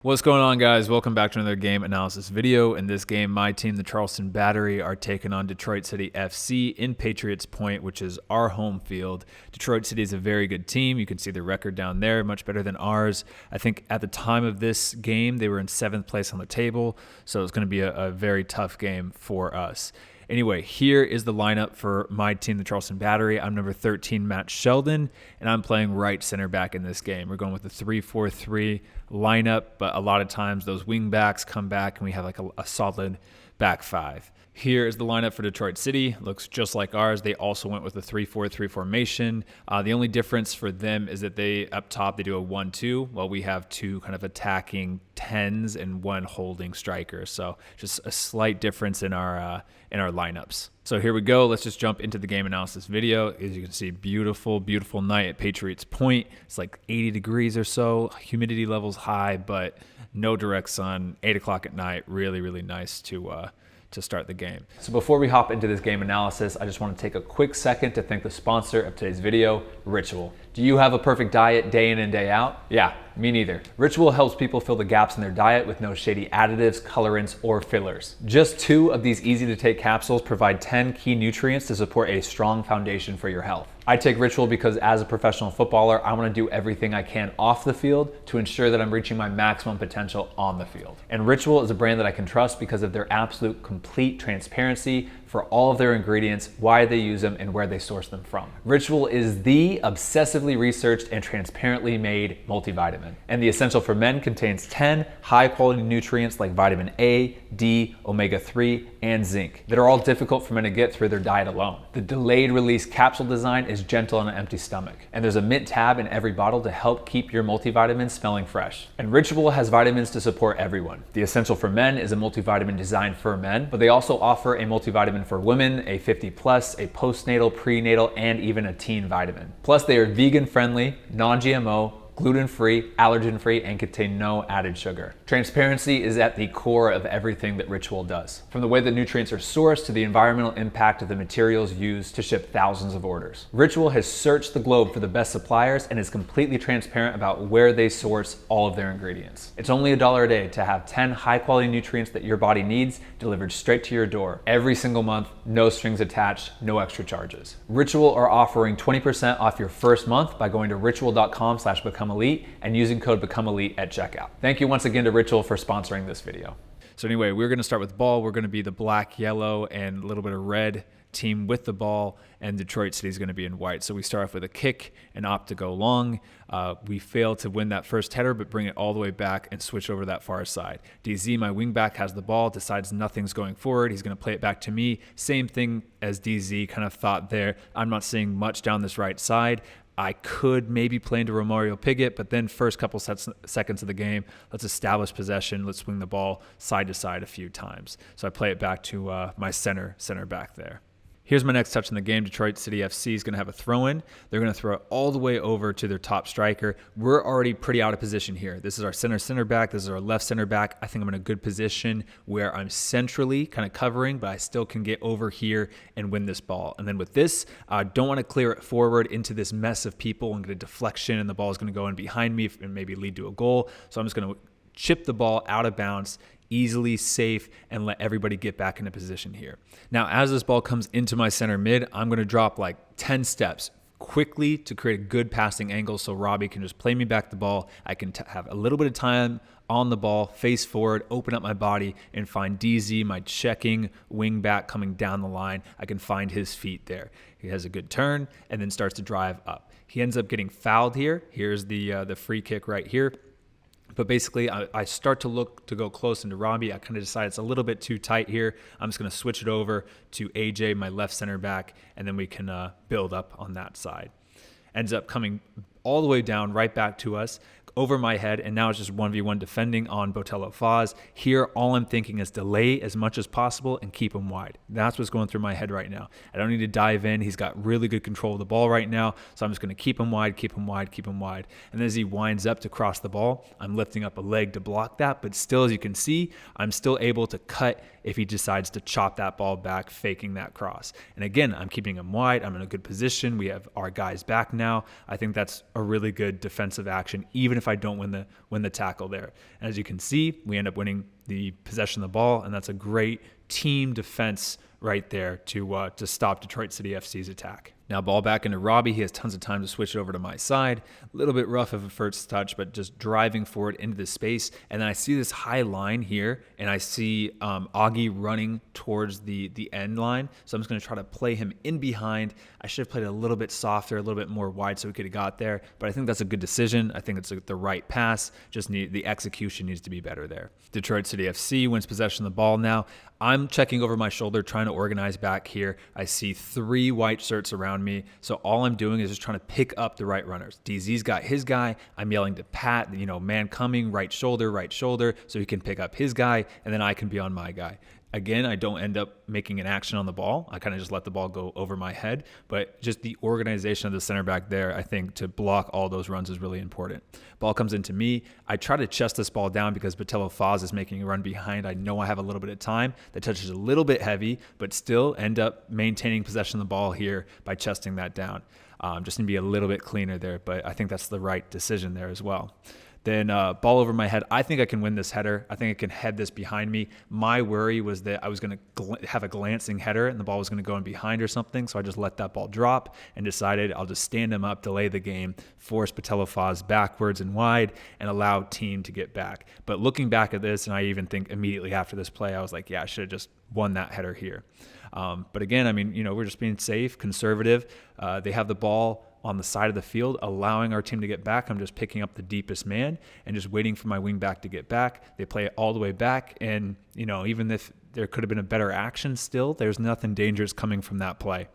What's going on, guys? Welcome back to another game analysis video. In this game, my team, the Charleston Battery, are taking on Detroit City FC in Patriots Point, which is our home field. Detroit City is a very good team. You can see the record down there, much better than ours. I think at the time of this game, they were in 7th place on the table, so it's going to be a very tough game for us. Anyway, here is the lineup for my team, the Charleston Battery. I'm number 13, Matt Sheldon, and I'm playing right center back in this game. We're going with the 3-4-3 lineup, but a lot of times those wing backs come back and we have like a solid back five. Here is the lineup for Detroit City. Looks just like ours. They also went with a 3-4-3 formation. The only difference for them is that up top, they do a 1-2, while we have two kind of attacking 10s and one holding striker. So just a slight difference in our lineups. So here we go. Let's just jump into the game analysis video. As you can see, beautiful, beautiful night at Patriots Point. It's like 80 degrees or so. Humidity levels high, but no direct sun. 8 o'clock at night. Really, really nice to start the game. So before we hop into this game analysis, I just want to take a quick second to thank the sponsor of today's video, Ritual. Do you have a perfect diet day in and day out? Yeah, me neither. Ritual helps people fill the gaps in their diet with no shady additives, colorants, or fillers. Just 2 of these easy to take capsules provide 10 key nutrients to support a strong foundation for your health. I take Ritual because as a professional footballer, I want to do everything I can off the field to ensure that I'm reaching my maximum potential on the field. And Ritual is a brand that I can trust because of their absolute complete transparency for all of their ingredients, why they use them, and where they source them from. Ritual is the obsessively researched and transparently made multivitamin. And the Essential for Men contains 10 high-quality nutrients like vitamin A, D, omega-3, and zinc that are all difficult for men to get through their diet alone. The delayed release capsule design is gentle on an empty stomach. And there's a mint tab in every bottle to help keep your multivitamin smelling fresh. And Ritual has vitamins to support everyone. The Essential for Men is a multivitamin designed for men, but they also offer a multivitamin for women, a 50 plus, a postnatal, prenatal, and even a teen vitamin. Plus they are vegan friendly, non-GMO, gluten-free, allergen-free, and contain no added sugar. Transparency is at the core of everything that Ritual does. From the way the nutrients are sourced to the environmental impact of the materials used to ship thousands of orders. Ritual has searched the globe for the best suppliers and is completely transparent about where they source all of their ingredients. It's only $1 a day to have 10 high-quality nutrients that your body needs delivered straight to your door every single month, no strings attached, no extra charges. Ritual are offering 20% off your first month by going to ritual.com/become elite and using code Become Elite at checkout. Thank you once again to Ritual for sponsoring this video. So anyway, we're going to start with the ball. We're going to be the black, yellow, and a little bit of red team with the ball, and Detroit City is going to be in white. So we start off with a kick and opt to go long. We fail to win that first header, but bring it all the way back and switch over that far side. DZ, my wingback, has the ball, decides nothing's going forward. He's going to play it back to me. Same thing as DZ kind of thought there. I'm not seeing much down this right side. I could maybe play into Romario Piggott, but then first couple seconds of the game, let's establish possession. Let's swing the ball side to side a few times. So I play it back to my center back there. Here's my next touch in the game. Detroit City FC is going to have a throw-in. They're going to throw it all the way over to their top striker. We're already pretty out of position here. This is our center back. This is our left center back. I think I'm in a good position where I'm centrally kind of covering, but I still can get over here and win this ball. And then with this, I don't want to clear it forward into this mess of people and get a deflection, and the ball is going to go in behind me and maybe lead to a goal. So I'm just going to chip the ball out of bounds, easily, safe, and let everybody get back into position here. Now, as this ball comes into my center mid, I'm going to drop like 10 steps quickly to create a good passing angle so Robbie can just play me back the ball. I can have a little bit of time on the ball, face forward, open up my body, and find DZ, my checking wing back coming down the line. I can find his feet there. He has a good turn and then starts to drive up. He ends up getting fouled here. Here's the free kick right here. But basically, I start to look to go close into Robbie. I kind of decide it's a little bit too tight here. I'm just going to switch it over to AJ, my left center back, and then we can build up on that side. Ends up coming all the way down, right back to us, over my head, and now it's just 1v1 defending on Botello Foz. Here, all I'm thinking is delay as much as possible and keep him wide. That's what's going through my head right now. I don't need to dive in. He's got really good control of the ball right now, so I'm just going to keep him wide, keep him wide, keep him wide. And as he winds up to cross the ball, I'm lifting up a leg to block that, but still, as you can see, I'm still able to cut if he decides to chop that ball back, faking that cross. And again, I'm keeping him wide. I'm in a good position. We have our guys back now. I think that's a really good defensive action, even if I don't win the tackle there. And as you can see, we end up winning the possession of the ball, and that's a great team defense right there to stop Detroit City FC's attack. Now ball back into Robbie. He has tons of time to switch it over to my side. A little bit rough of a first touch, but just driving forward into the space. And then I see this high line here, and I see Augie running towards the end line. So I'm just going to try to play him in behind. I should have played a little bit softer, a little bit more wide so we could have got there. But I think that's a good decision. I think it's the right pass. The execution needs to be better there. Detroit City FC wins possession of the ball now. I'm checking over my shoulder, trying to organize back here. I see 3 white shirts around me. So all I'm doing is just trying to pick up the right runners. DZ's got his guy. I'm yelling to Pat, man coming, right shoulder, so he can pick up his guy, and then I can be on my guy. Again, I don't end up making an action on the ball. I kind of just let the ball go over my head. But just the organization of the center back there, I think to block all those runs is really important. Ball comes into me. I try to chest this ball down because Botello Foz is making a run behind. I know I have a little bit of time. The touch is a little bit heavy, but still end up maintaining possession of the ball here by chesting that down. Just need to be a little bit cleaner there, but I think that's the right decision there as well. Then ball over my head. I think I can win this header. I think I can head this behind me. My worry was that I was going to have a glancing header and the ball was going to go in behind or something. So I just let that ball drop and decided I'll just stand him up, delay the game, force Botello Foz backwards and wide, and allow team to get back. But looking back at this, and I even think immediately after this play, I was like, yeah, I should have just won that header here. But again, we're just being safe, conservative. They have the ball on the side of the field, allowing our team to get back. I'm just picking up the deepest man and just waiting for my wing back to get back. They play it all the way back. And, even if there could have been a better action still, there's nothing dangerous coming from that play.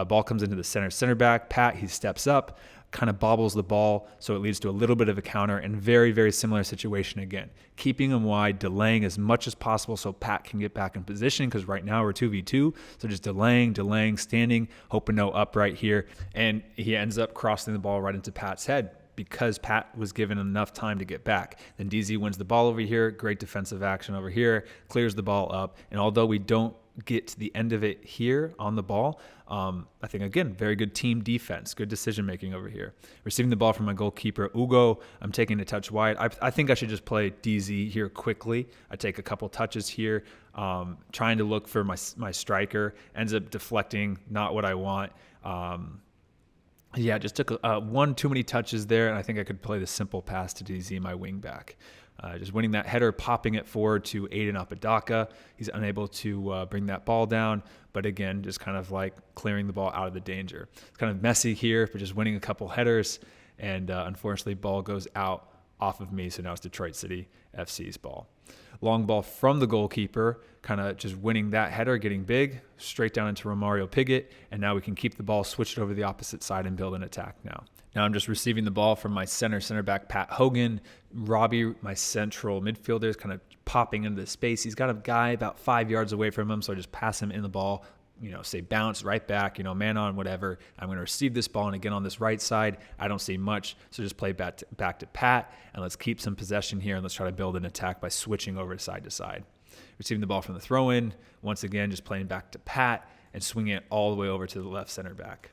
Ball comes into the center back. Pat, he steps up, kind of bobbles the ball, so it leads to a little bit of a counter, and very, very similar situation again. Keeping him wide, delaying as much as possible so Pat can get back in position, because right now we're 2v2, so just delaying, standing, hoping no upright here, and he ends up crossing the ball right into Pat's head because Pat was given enough time to get back. Then DZ wins the ball over here, great defensive action over here, clears the ball up, and although we don't get to the end of it here on the ball, I think, again, very good team defense, good decision-making over here. Receiving the ball from my goalkeeper, Ugo. I'm taking a touch wide. I think I should just play DZ here quickly. I take a couple touches here, trying to look for my striker. Ends up deflecting, not what I want. Just took one too many touches there, and I think I could play the simple pass to DZ, my wing back. Just winning that header, popping it forward to Aiden Apodaca. He's unable to bring that ball down, but again, just kind of like clearing the ball out of the danger. It's kind of messy here, but just winning a couple headers, and unfortunately, ball goes out off of me, so now it's Detroit City FC's ball. Long ball from the goalkeeper, kind of just winning that header, getting big, straight down into Romario Piggott, and now we can keep the ball, switch it over to the opposite side, and build an attack now. Now I'm just receiving the ball from my center back, Pat Hogan. Robbie, my central midfielder, is kind of popping into the space. He's got a guy about 5 yards away from him, so I just pass him in the ball, say bounce right back, man on, whatever. I'm going to receive this ball, and again on this right side, I don't see much, so just play back to Pat, and let's keep some possession here, and let's try to build an attack by switching over side to side. Receiving the ball from the throw-in, once again, just playing back to Pat and swinging it all the way over to the left center back.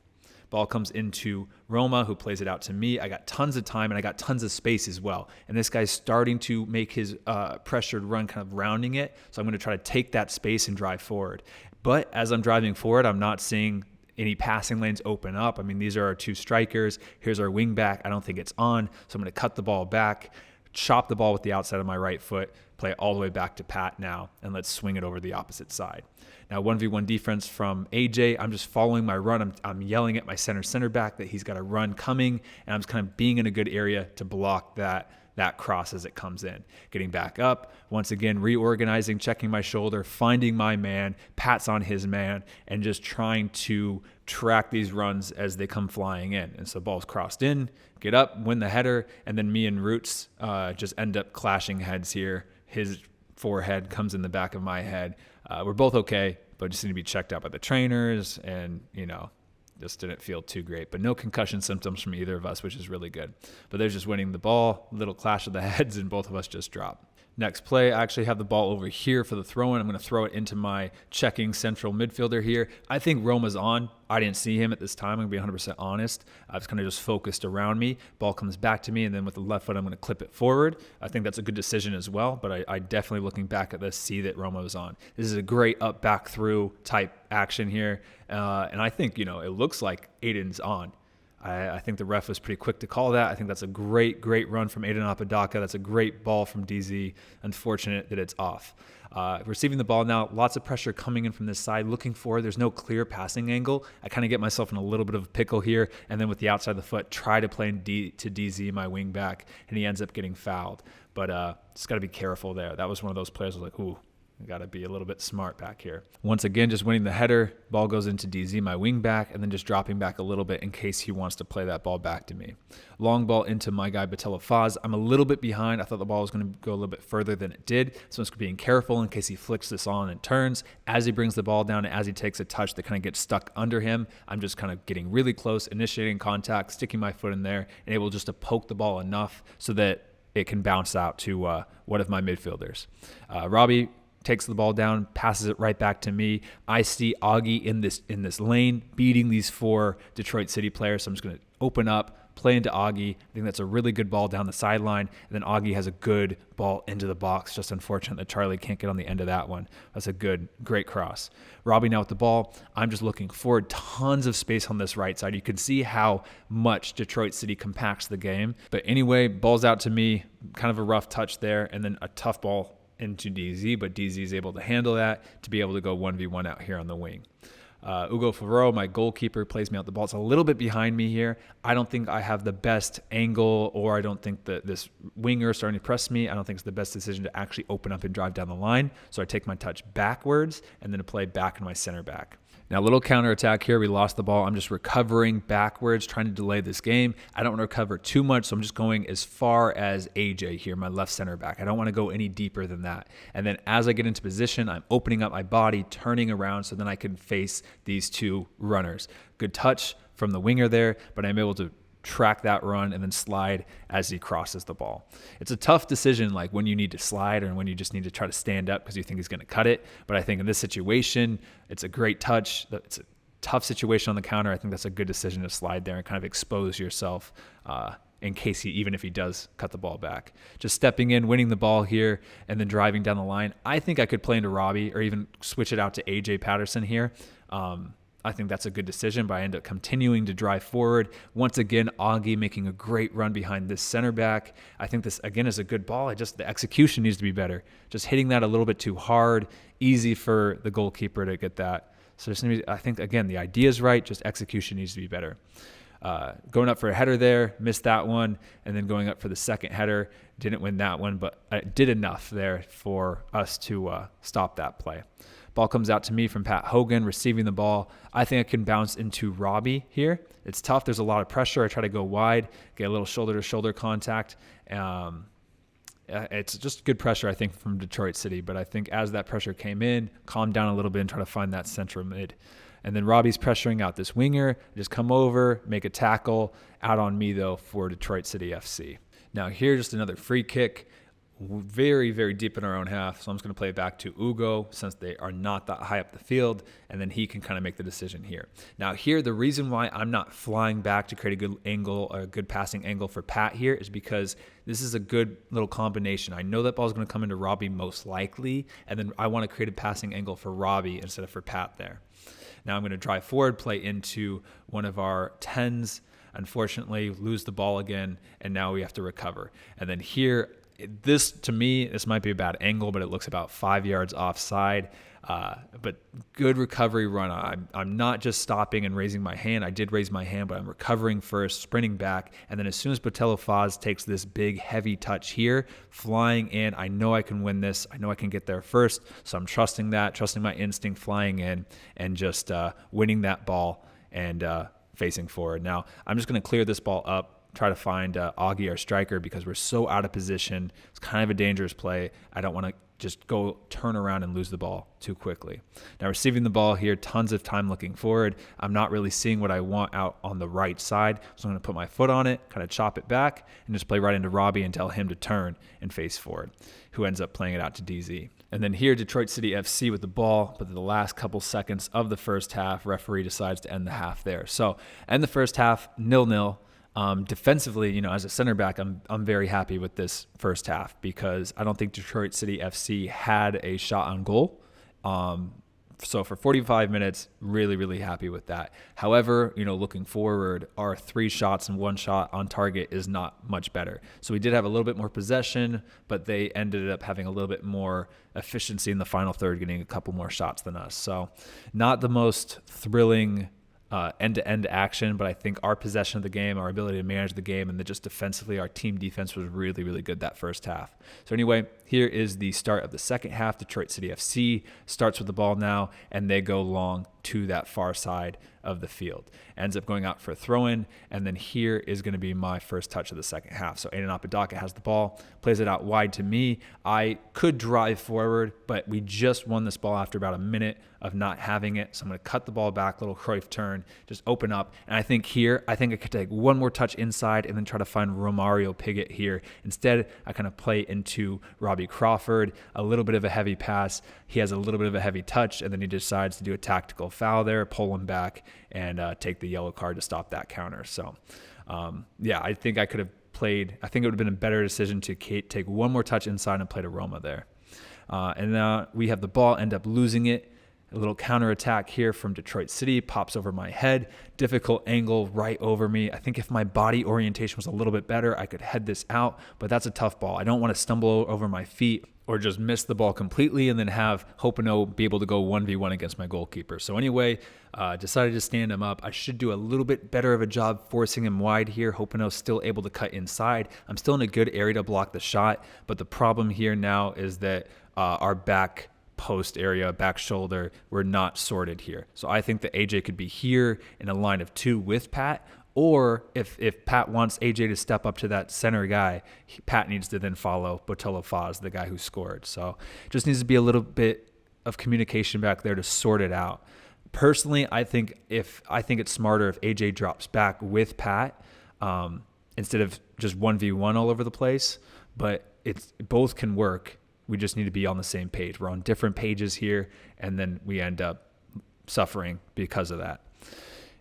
Ball comes into Roma, who plays it out to me. I got tons of time, and I got tons of space as well. And this guy's starting to make his pressured run, kind of rounding it. So I'm going to try to take that space and drive forward. But as I'm driving forward, I'm not seeing any passing lanes open up. These are our 2 strikers. Here's our wing back. I don't think it's on. So I'm going to cut the ball back, chop the ball with the outside of my right foot, play it all the way back to Pat now, and let's swing it over the opposite side. Now 1v1 defense from AJ. I'm just following my run. I'm yelling at my center back that he's got a run coming, and I'm just kind of being in a good area to block that cross as it comes in. Getting back up, once again, reorganizing, checking my shoulder, finding my man, Pat's on his man, and just trying to track these runs as they come flying in. And so ball's crossed in, get up, win the header, and then me and Roots just end up clashing heads here. His forehead comes in the back of my head. We're both okay, but just need to be checked out by the trainers, and, just didn't feel too great. But no concussion symptoms from either of us, which is really good. But there's just winning the ball, little clash of the heads, and both of us just drop. Next play, I actually have the ball over here for the throw-in. I'm going to throw it into my checking central midfielder here. I think Roma's on. I didn't see him at this time. I'm going to be 100% honest. I was kind of just focused around me. Ball comes back to me, and then with the left foot, I'm going to clip it forward. I think that's a good decision as well, but I definitely, looking back at this, see that Roma was on. This is a great up, back, through type action here, and I think, it looks like Aiden's on. I think the ref was pretty quick to call that. I think that's a great run from Aiden Apodaca. That's a great ball from DZ. Unfortunate that it's off. Receiving the ball now, lots of pressure coming in from this side, looking forward. There's no clear passing angle. I kind of get myself in a little bit of a pickle here, and then with the outside of the foot, try to play to DZ, my wing back, and he ends up getting fouled. But just got to be careful there. That was one of those players who was like, ooh, got to be a little bit smart back here. Once again, just winning the header. Ball goes into DZ, my wing back, and then just dropping back a little bit in case he wants to play that ball back to me. Long ball into my guy, Batella Faz. I'm a little bit behind. I thought the ball was going to go a little bit further than it did, so I'm just being careful in case he flicks this on and turns. As he brings the ball down and as he takes a touch that kind of gets stuck under him, I'm just kind of getting really close, initiating contact, sticking my foot in there, and able just to poke the ball enough so that it can bounce out to one of my midfielders. Robbie takes the ball down, passes it right back to me. I see Augie in this lane, beating these 4 Detroit City players. So I'm just going to open up, play into Augie. I think that's a really good ball down the sideline. And then Augie has a good ball into the box. Just unfortunate that Charlie can't get on the end of that one. That's a great cross. Robbie now with the ball. I'm just looking forward. Tons of space on this right side. You can see how much Detroit City compacts the game. But anyway, ball's out to me. Kind of a rough touch there. And then a tough ball into DZ, but DZ is able to handle that to be able to go 1v1 out here on the wing. Ugo Ferraro, my goalkeeper, plays me out the ball. It's a little bit behind me here. I don't think I have the best angle, or I don't think that this winger is starting to press me. I don't think it's the best decision to actually open up and drive down the line. So I take my touch backwards and then to play back in my center back. Now, a little counterattack here. We lost the ball. I'm just recovering backwards, trying to delay this game. I don't want to recover too much, so I'm just going as far as AJ here, my left center back. I don't want to go any deeper than that. And then as I get into position, I'm opening up my body, turning around, so then I can face these 2 runners. Good touch from the winger there, but I'm able to track that run and then slide as he crosses the ball. It's a tough decision, like when you need to slide and when you just need to try to stand up because you think he's going to cut it. But I think in this situation, it's a great touch. It's a tough situation on the counter. I think that's a good decision to slide there and kind of expose yourself in case even if he does cut the ball back. Just stepping in, winning the ball here, and then driving down the line. I think I could play into Robbie or even switch it out to AJ Patterson here. I think that's a good decision, but I end up continuing to drive forward. Once again, Augie making a great run behind this center back. I think this, again, is a good ball. The execution needs to be better. Just hitting that a little bit too hard, easy for the goalkeeper to get that. So I think, again, the idea is right, just execution needs to be better. Going up for a header there, missed that one, and then going up for the second header, didn't win that one, but I did enough there for us to stop that play. Ball comes out to me from Pat Hogan, receiving the ball. I think I can bounce into Robbie here. It's tough. There's a lot of pressure. I try to go wide, get a little shoulder-to-shoulder contact. It's just good pressure, I think, from Detroit City. But I think as that pressure came in, calm down a little bit and try to find that central mid. And then Robbie's pressuring out this winger. Just come over, make a tackle. Out on me, though, for Detroit City FC. Now here, just another free kick. Very, very deep in our own half. So I'm just going to play it back to Ugo since they are not that high up the field, and then he can kind of make the decision here. Now here, the reason why I'm not flying back to create a good angle, a good passing angle for Pat here is because this is a good little combination. I know that ball is going to come into Robbie most likely, and then I want to create a passing angle for Robbie instead of for Pat there. Now I'm going to drive forward, play into one of our 10s, unfortunately lose the ball again, and now we have to recover. And then here, to me, this might be a bad angle, but it looks about 5 yards offside. But good recovery run. I'm not just stopping and raising my hand. I did raise my hand, but I'm recovering first, sprinting back. And then as soon as Botello Faz takes this big, heavy touch here, flying in, I know I can win this. I know I can get there first. So I'm trusting my instinct, flying in and just winning that ball and facing forward. Now, I'm just going to clear this ball up try to find Augie, our striker, because we're so out of position. It's kind of a dangerous play. I don't want to just go turn around and lose the ball too quickly. Now receiving the ball here, tons of time looking forward. I'm not really seeing what I want out on the right side, so I'm going to put my foot on it, kind of chop it back, and just play right into Robbie and tell him to turn and face forward, who ends up playing it out to DZ. And then here, Detroit City FC with the ball, but the last couple seconds of the first half, referee decides to end the half there. So end the first half 0-0. Defensively, as a center back, I'm very happy with this first half because I don't think Detroit City FC had a shot on goal. So for 45 minutes, really, really happy with that. However, looking forward, our 3 shots and 1 shot on target is not much better. So we did have a little bit more possession, but they ended up having a little bit more efficiency in the final third, getting a couple more shots than us. So not the most thrilling end-to-end action, but I think our possession of the game, our ability to manage the game, and then just defensively, our team defense was really, really good that first half. So anyway, here is the start of the second half. Detroit City FC starts with the ball now, and they go long to that far side of the field. Ends up going out for a throw-in, and then here is going to be my first touch of the second half. So Aiden Apodaca has the ball, plays it out wide to me. I could drive forward, but we just won this ball after about a minute of not having it. So I'm going to cut the ball back, little Cruyff turn, just open up. And I think I could take one more touch inside and then try to find Romario Piggott here. Instead, I kind of play into Robbie Crawford, a little bit of a heavy pass. He has a little bit of a heavy touch, and then he decides to do a tactical foul there, pull him back, and take the yellow card to stop that counter. So, I think I could have played. I think it would have been a better decision to take one more touch inside and play to Roma there. And now we have the ball, end up losing it. A little counterattack here from Detroit City, pops over my head, difficult angle right over me. I think if my body orientation was a little bit better, I could head this out, but that's a tough ball. I don't want to stumble over my feet or just miss the ball completely and then have Hopino be able to go 1v1 against my goalkeeper. So anyway, decided to stand him up. I should do a little bit better of a job forcing him wide here. Hopino's still able to cut inside. I'm still in a good area to block the shot, but the problem here now is that our back post area, back shoulder, we're not sorted here. So I think that AJ could be here in a line of 2 with Pat, or if Pat wants AJ to step up to that center guy, Pat needs to then follow Botello Faz, the guy who scored. So just needs to be a little bit of communication back there to sort it out. Personally, I think it's smarter if AJ drops back with Pat instead of just 1v1 all over the place, but both can work. We just need to be on the same page. We're on different pages here, and then we end up suffering because of that.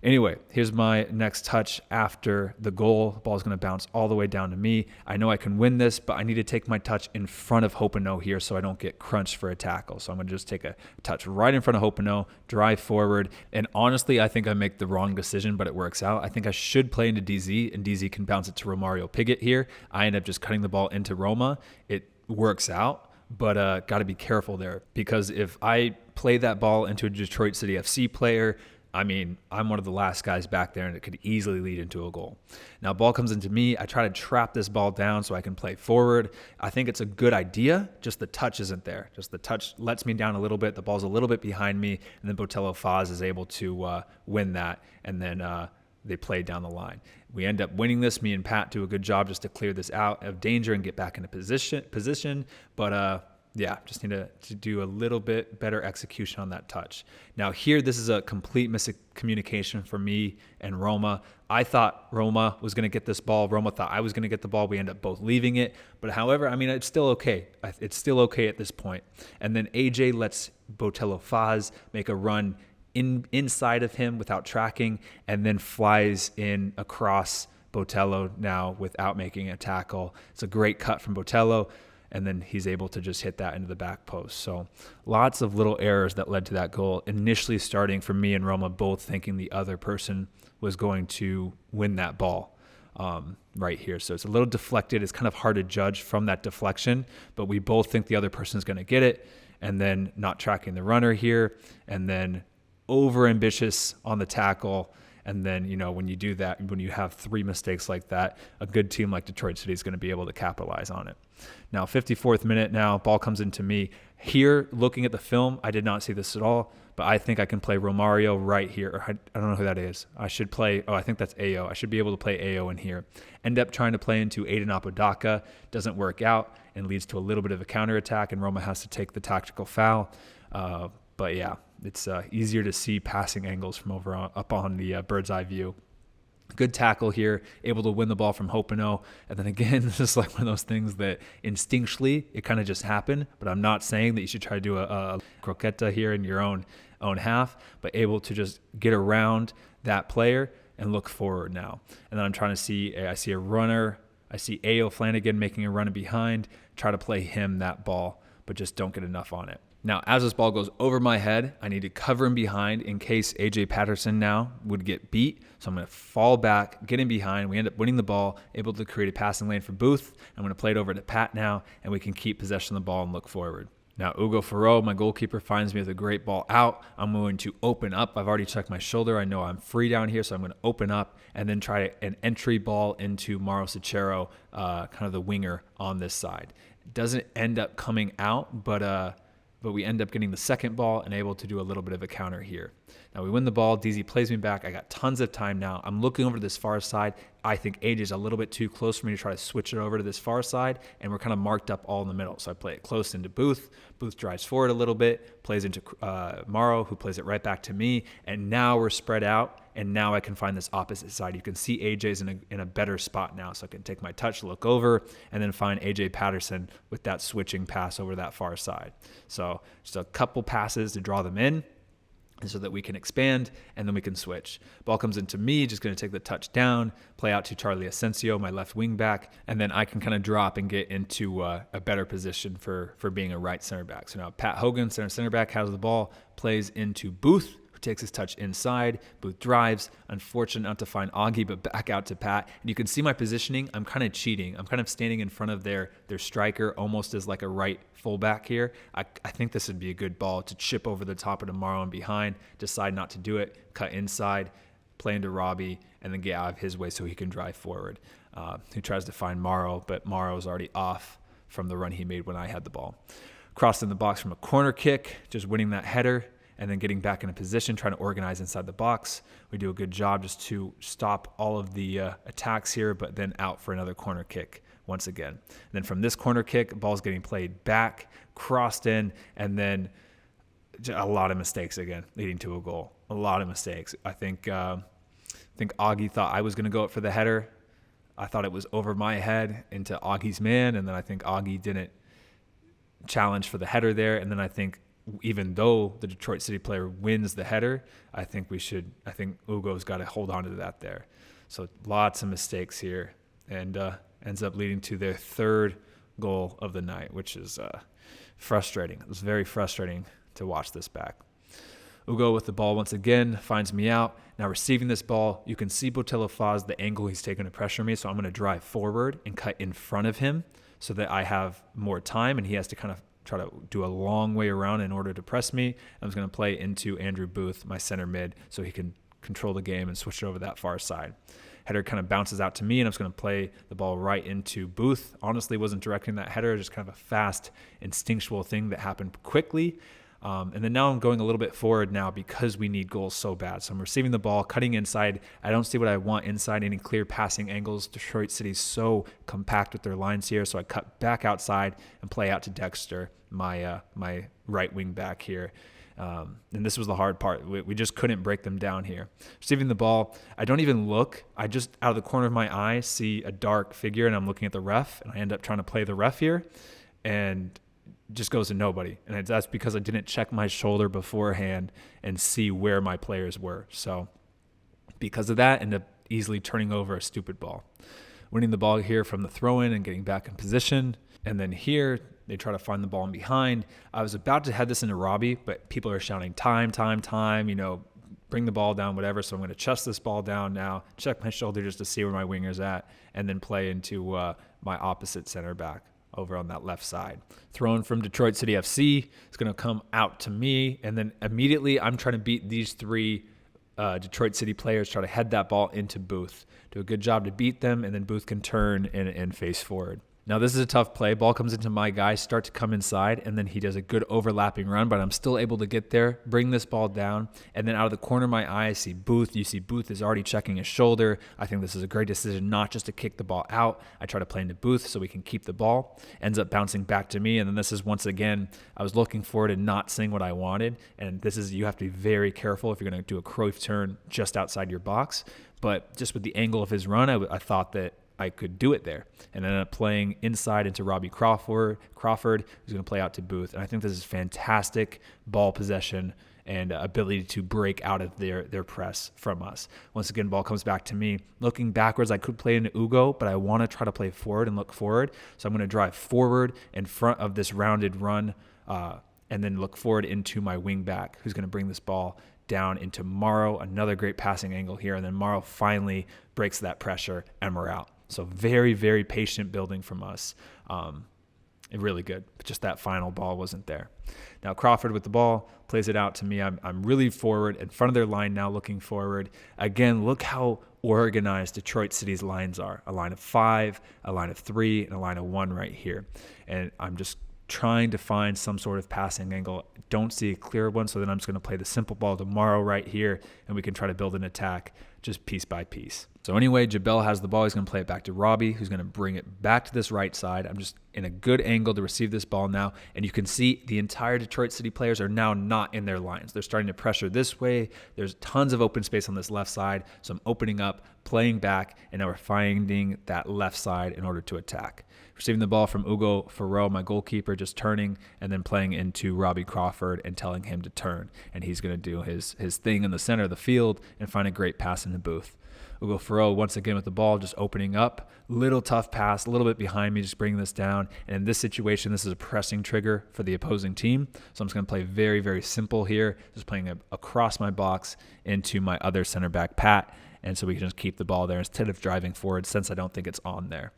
Anyway, here's my next touch after the goal. The ball's going to bounce all the way down to me. I know I can win this, but I need to take my touch in front of Hopino here so I don't get crunched for a tackle. So I'm going to just take a touch right in front of Hopino, drive forward. And honestly, I think I make the wrong decision, but it works out. I think I should play into DZ, and DZ can bounce it to Romario Piggott here. I end up just cutting the ball into Roma. It works out. But got to be careful there, because if I play that ball into a Detroit City FC player, I'm one of the last guys back there, and it could easily lead into a goal. Now, ball comes into me. I try to trap this ball down so I can play forward. I think it's a good idea. Just the touch isn't there. Just the touch lets me down a little bit. The ball's a little bit behind me, and then Botello Faz is able to win that, and then they play down the line. We end up winning this. Me and Pat do a good job just to clear this out of danger and get back into position. But just need to do a little bit better execution on that touch. Now here, this is a complete miscommunication for me and Roma. I thought Roma was going to get this ball. Roma thought I was going to get the ball. We end up both leaving it. But however, it's still okay. It's still okay at this point. And then AJ lets Botello Faz make a run inside of him without tracking, and then flies in across Botello now without making a tackle. It's a great cut from Botello, and then he's able to just hit that into the back post. So lots of little errors that led to that goal, initially starting from me and Roma both thinking the other person was going to win that ball right here. So it's a little deflected. It's kind of hard to judge from that deflection, but we both think the other person is going to get it, and then not tracking the runner here, and then over ambitious on the tackle. And then, when you do that, when you have 3 mistakes like that, a good team like Detroit City is going to be able to capitalize on it. Now, 54th minute now, ball comes into me. Here, looking at the film, I did not see this at all, but I think I can play Romario right here. Or I don't know who that is. I should play, I think that's Ao. I should be able to play Ao in here. End up trying to play into Aiden Apodaca. Doesn't work out and leads to a little bit of a counterattack, and Roma has to take the tactical foul. But yeah, it's easier to see passing angles from up on the bird's eye view. Good tackle here, able to win the ball from Hopino. And then again, this is like one of those things that instinctually it kind of just happened. But I'm not saying that you should try to do a croqueta here in your own half, but able to just get around that player and look forward now. And then I'm trying to see, I see a runner. I see A.O. Flanagan making a run behind, try to play him that ball, but just don't get enough on it. Now, as this ball goes over my head, I need to cover him behind in case A.J. Patterson now would get beat. So I'm going to fall back, get him behind. We end up winning the ball, able to create a passing lane for Booth. I'm going to play it over to Pat now, and we can keep possession of the ball and look forward. Now, Ugo Ferro, my goalkeeper, finds me with a great ball out. I'm going to open up. I've already checked my shoulder. I know I'm free down here, so I'm going to open up and then try an entry ball into Mauro Cicero, kind of the winger on this side. It doesn't end up coming out, but we end up getting the second ball and able to do a little bit of a counter here. Now we win the ball. DZ plays me back. I got tons of time now. I'm looking over to this far side. I think AJ is a little bit too close for me to try to switch it over to this far side, and we're kind of marked up all in the middle. So I play it close into Booth. Booth drives forward a little bit, plays into Mauro, who plays it right back to me, and now we're spread out, and now I can find this opposite side. You can see AJ's in a better spot now, so I can take my touch, look over, and then find AJ Patterson with that switching pass over that far side. So just a couple passes to draw them in, so that we can expand, and then we can switch. Ball comes into me, just going to take the touch down, play out to Charlie Asensio, my left wing back, and then I can kind of drop and get into a better position for being a right center back. So now Pat Hogan, center back, has the ball, plays into Booth, who takes his touch inside. Booth drives. Unfortunate not to find Augie, but back out to Pat. And you can see my positioning. I'm kind of cheating. I'm kind of standing in front of their striker, almost as like a right fullback here. I think this would be a good ball to chip over the top of Tomorrow and behind. Decide not to do it. Cut inside, play into Robbie, and then get out of his way so he can drive forward. He tries to find Morrow, but Morrow's already off from the run he made when I had the ball. Crossed in the box from a corner kick, just winning that header, and then getting back in a position, trying to organize inside the box. We do a good job just to stop all of the attacks here, but then out for another corner kick once again. And then from this corner kick, ball's getting played back, crossed in, and then a lot of mistakes again, leading to a goal. A lot of mistakes. I think Augie thought I was going to go up for the header. I thought it was over my head into Augie's man, and then I think Augie didn't challenge for the header there, and then I think even though the Detroit City player wins the header, I think Ugo's got to hold on to that there. So lots of mistakes here, and ends up leading to their third goal of the night, which is frustrating. It was very frustrating to watch this back. Ugo with the ball once again, finds me out. Now receiving this ball, you can see Botello Faz, the angle he's taking to pressure me, so I'm going to drive forward and cut in front of him so that I have more time, and he has to kind of try to do a long way around in order to press me. I'm just going to play into Andrew Booth, my center mid, so he can control the game and switch it over that far side. Header kind of bounces out to me, and I'm just going to play the ball right into Booth. Honestly, wasn't directing that header, just kind of a fast, instinctual thing that happened quickly. And then now I'm going a little bit forward now because we need goals so bad. So I'm receiving the ball, cutting inside. I don't see what I want inside, any clear passing angles. Detroit City's so compact with their lines here. So I cut back outside and play out to Dexter, my right wing back here. And this was the hard part. We just couldn't break them down here. Receiving the ball, I don't even look. I just, out of the corner of my eye, see a dark figure, and I'm looking at the ref, and I end up trying to play the ref here, and just goes to nobody. And that's because I didn't check my shoulder beforehand and see where my players were. So because of that, end up easily turning over a stupid ball. Winning the ball here from the throw-in and getting back in position. And then here, they try to find the ball in behind. I was about to head this into Robbie, but people are shouting, time, bring the ball down, whatever. So I'm going to chest this ball down now, check my shoulder just to see where my winger's at, and then play into my opposite center back over on that left side. Thrown from Detroit City FC. It's going to come out to me, and then immediately I'm trying to beat these three Detroit City players, try to head that ball into Booth. Do a good job to beat them, and then Booth can turn and face forward. Now, this is a tough play. Ball comes into my guy, start to come inside, and then he does a good overlapping run, but I'm still able to get there, bring this ball down, and then out of the corner of my eye, I see Booth. You see Booth is already checking his shoulder. I think this is a great decision not just to kick the ball out. I try to play into Booth so we can keep the ball. Ends up bouncing back to me, and then this is once again, I was looking for it and not seeing what I wanted, and this is, you have to be very careful if you're going to do a Cruyff turn just outside your box, but just with the angle of his run, I thought that I could do it there, and ended up playing inside into Robbie Crawford, who's going to play out to Booth. And I think this is fantastic ball possession and ability to break out of their press from us. Once again, ball comes back to me. Looking backwards, I could play into Ugo, but I want to try to play forward and look forward. So I'm going to drive forward in front of this rounded run, and then look forward into my wing back, who's going to bring this ball down into Morrow. Another great passing angle here, and then Morrow finally breaks that pressure, and we're out. So very, very patient building from us. Really good. But just that final ball wasn't there. Now Crawford with the ball plays it out to me. I'm really forward in front of their line now, looking forward. Again, look how organized Detroit City's lines are. A line of 5, a line of 3, and a line of 1 right here. And I'm just trying to find some sort of passing angle. Don't see a clear one, so then I'm just going to play the simple ball tomorrow right here, and we can try to build an attack just piece by piece. So anyway, Jabel has the ball. He's going to play it back to Robbie, who's going to bring it back to this right side. I'm just in a good angle to receive this ball now, and you can see the entire Detroit City players are now not in their lines. They're starting to pressure this way. There's tons of open space on this left side, so I'm opening up, playing back, and now we're finding that left side in order to attack. Receiving the ball from Ugo Farrell, my goalkeeper, just turning and then playing into Robbie Crawford and telling him to turn. And he's going to do his thing in the center of the field and find a great pass in the Booth. Ugo Farrell once again with the ball, just opening up. Little tough pass, a little bit behind me, just bringing this down. And in this situation, this is a pressing trigger for the opposing team. So I'm just going to play very, very simple here, just playing across my box into my other center back, Pat. And so we can just keep the ball there instead of driving forward, since I don't think it's on there.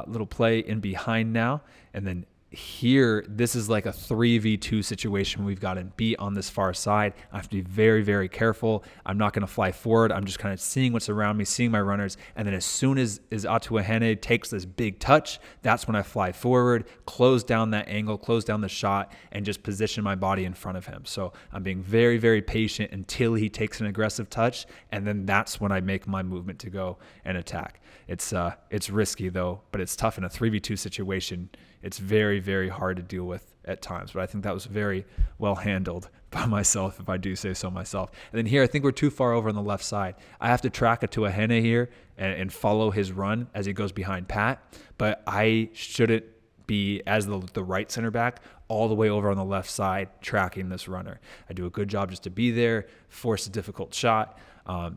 Little play in behind now, and then here, this is like a 3v2 situation. We've got to be on this far side. I have to be very, very careful. I'm not going to fly forward. I'm just kind of seeing what's around me, seeing my runners. And then as soon as Atuahene takes this big touch, that's when I fly forward, close down that angle, close down the shot, and just position my body in front of him. So I'm being very, very patient until he takes an aggressive touch. And then that's when I make my movement to go and attack. It's risky though, but it's tough in a 3v2 situation. It's very, very hard to deal with at times, but I think that was very well handled by myself, if I do say so myself. And then here, I think we're too far over on the left side. I have to track it to Ahene here and follow his run as he goes behind Pat, but I shouldn't be, as the right center back, all the way over on the left side tracking this runner. I do a good job just to be there, force a difficult shot.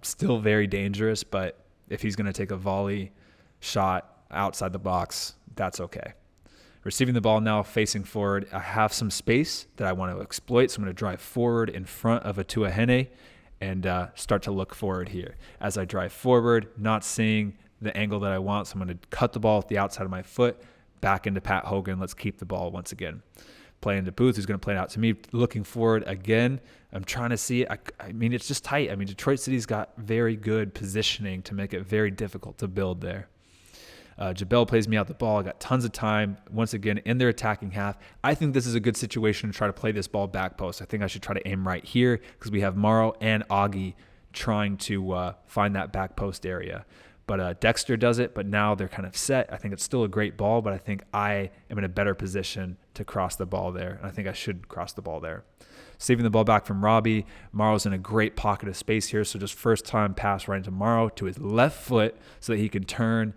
Still very dangerous, but if he's going to take a volley shot outside the box, that's okay. Receiving the ball now, facing forward. I have some space that I want to exploit, so I'm going to drive forward in front of Atuahene and start to look forward here. As I drive forward, not seeing the angle that I want, so I'm going to cut the ball with the outside of my foot, back into Pat Hogan. Let's keep the ball once again. Play into Booth, who's going to play it out to me. Looking forward again. I'm trying to see it. I mean, it's just tight. I mean, Detroit City's got very good positioning to make it very difficult to build there. Jabel plays me out the ball. I got tons of time. Once again, in their attacking half. I think this is a good situation to try to play this ball back post. I think I should try to aim right here because we have Morrow and Augie trying to find that back post area. But Dexter does it, but now they're kind of set. I think it's still a great ball, but I think I am in a better position to cross the ball there. And I think I should cross the ball there. Saving the ball back from Robbie. Morrow's in a great pocket of space here, so just first time pass right into Morrow to his left foot so that he can turn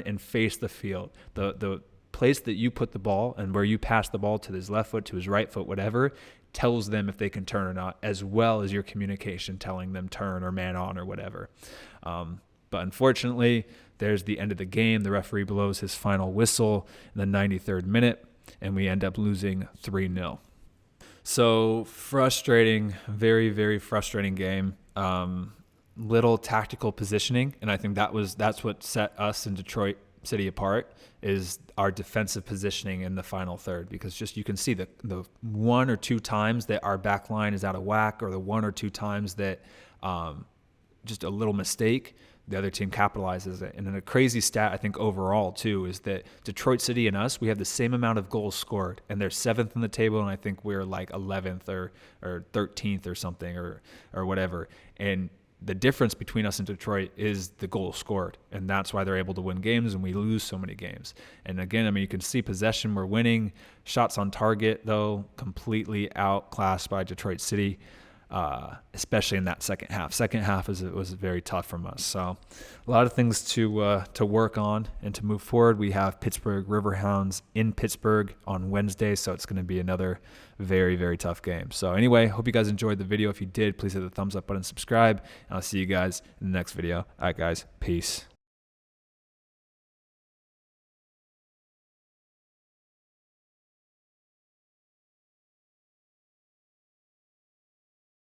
and face the field. The place that you put the ball and where you pass the ball to his left foot, to his right foot, whatever, tells them if they can turn or not, as well as your communication telling them turn or man on or whatever. But unfortunately, there's the end of the game. The referee blows his final whistle in the 93rd minute, and we end up losing 3-0. So frustrating, very, very frustrating game. Little tactical positioning, and I think that's what set us in Detroit City apart, is our defensive positioning in the final third, because just you can see the one or two times that our back line is out of whack, or the one or two times that just a little mistake, the other team capitalizes it. And then a crazy stat, I think, overall, too, is that Detroit City and us, we have the same amount of goals scored. And they're 7th in the table, and I think we're like 11th or 13th or something or whatever. And the difference between us and Detroit is the goal scored. And that's why they're able to win games and we lose so many games. And again, I mean, you can see possession, we're winning. Shots on target, though, completely outclassed by Detroit City. Especially in that second half. Second half was very tough from us. So a lot of things to work on and to move forward. We have Pittsburgh Riverhounds in Pittsburgh on Wednesday, so it's going to be another very, very tough game. So anyway, hope you guys enjoyed the video. If you did, please hit the thumbs up button, subscribe, and I'll see you guys in the next video. All right, guys, peace.